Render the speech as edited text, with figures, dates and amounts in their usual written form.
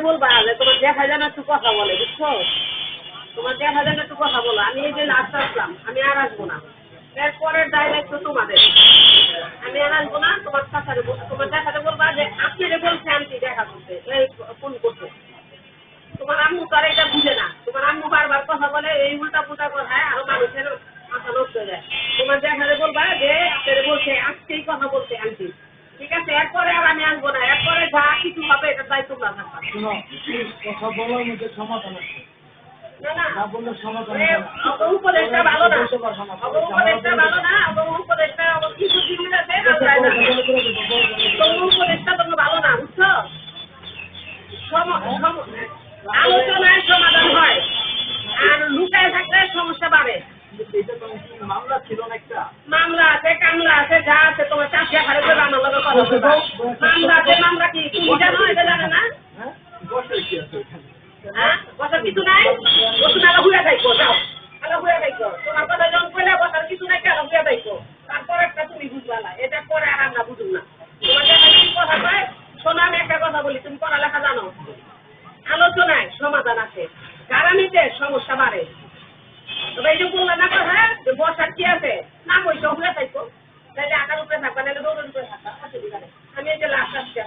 বলবা যে তোমার দেখা যায় না একটু কথা বলে, বুঝছো? তোমার দেখা যায় না একটু কথা বলো। আমি এই যে লাস্ট আসলাম, আমি আর আসবো না। এরপরের দায়িত্ব তোমাদের। আমি আর আসবো না। তোমার সাথে তোমার দেখাতে বলবা যে আপনারে বলছে আন্টি দেখা করতে, এই ফোন করতে। তোমার আম্মু তো আর এটা বুঝে না। তোমার আম্মু বারবার কথা বলে, এই উল্টা পুল্টা কথায় আরো মানুষের মাথা নষ্ট হয়ে যায়। তোমার দেখাতে বলবা যে আপনারে বলছে আজকেই কথা বলতে আন্টি। ঠিক আছে, এরপরে আর আমি আসবো না। এরপরে যা কিছু হবে এটা দায়িত্ব তোমরা থাকবা। শোনো, কথা বলার মধ্যে সমাধান আছে। না না, না বললে সমাধান এ, হবে না। উপদেশটা ভালো না। বলতে পারবো না। উপদেশটা ভালো না। উপদেশটা কিছু জিনিস আছে না, যায় না। তোমার উপদেশটা তোমার ভালো না, বুঝছো? আলোচনায় সমাধান হয়, আর লুকায় থাকলে সমস্যা বাড়ে। এটা তো মামলা ছিল না একটা। মামলা আছে, কামলা আছে, যা আছে তোমার চাষি হারে করে আমার লগে কথা বলবা। মামলা আছে, মামলা কি তুমি জানো? এটা জানে না? হ্যাঁ, বসার কি আছে এখানে? হ্যাঁ, বসার কিছু নাই। বসুন, আলো ঘুরে থাকবো, যাও আলো ঘুরে থাকবো। তোমার কথা যখন কইলে বসার কিছু নাই, আলো ঘুরে থাকবো। তারপরে একটা তুমি বুঝবা না, এটা পরে আর আমরা বুঝুন না। তোমার দেখা যদি কথা কয়, শোনো আমি একটা কথা বলি, তুমি পড়ালেখা জানো? আলোচনায় সমাধান আছে, গারামিতে সমস্যা বাড়ে। তবে এই যে বললাম না কথা যে বসার কি আছে, না পয়সা উপরে থাকবো, তাইলে আকার উপরে থাকবা, নাহলে দৌড়ের উপরে থাকবা, অসুবিধা নেই। আমি এই যে লাস্ট আসছি।